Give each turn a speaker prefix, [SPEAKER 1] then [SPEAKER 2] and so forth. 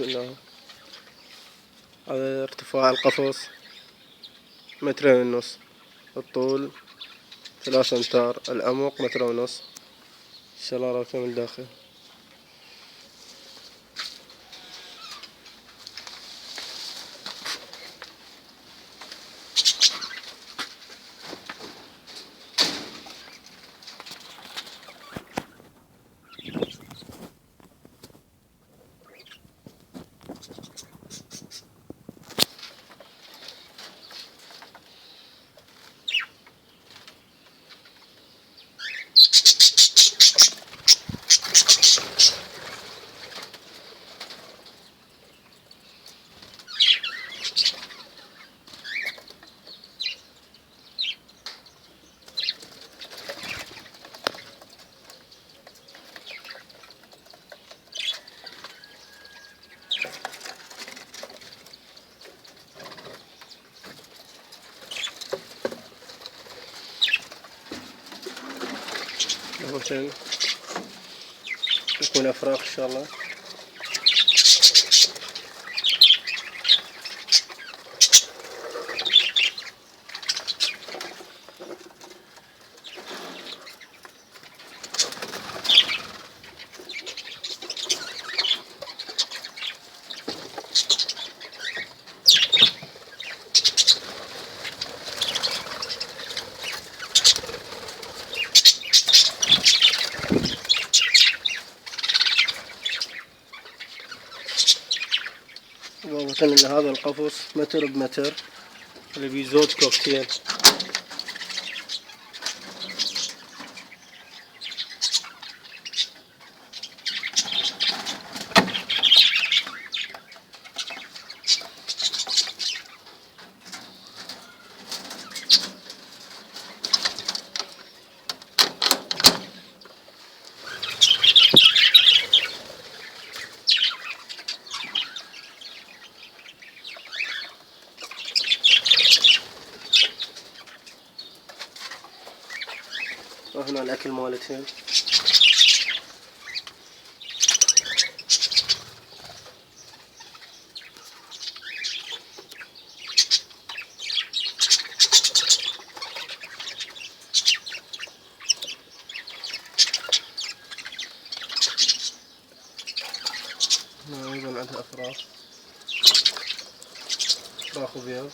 [SPEAKER 1] منها. هذا ارتفاع القفص 2.5 متر، الطول 3 أمتار، العمق 1.5 متر. الشرارة من الداخل. عشان يكون أفراغ إن شاء الله. إضافة إن هذا القفص 1 بمتر 1 اللي بيزود كوكتيل. وهنا الأكل مالتهم. هنا أيضا عندها أفراخ وبيض.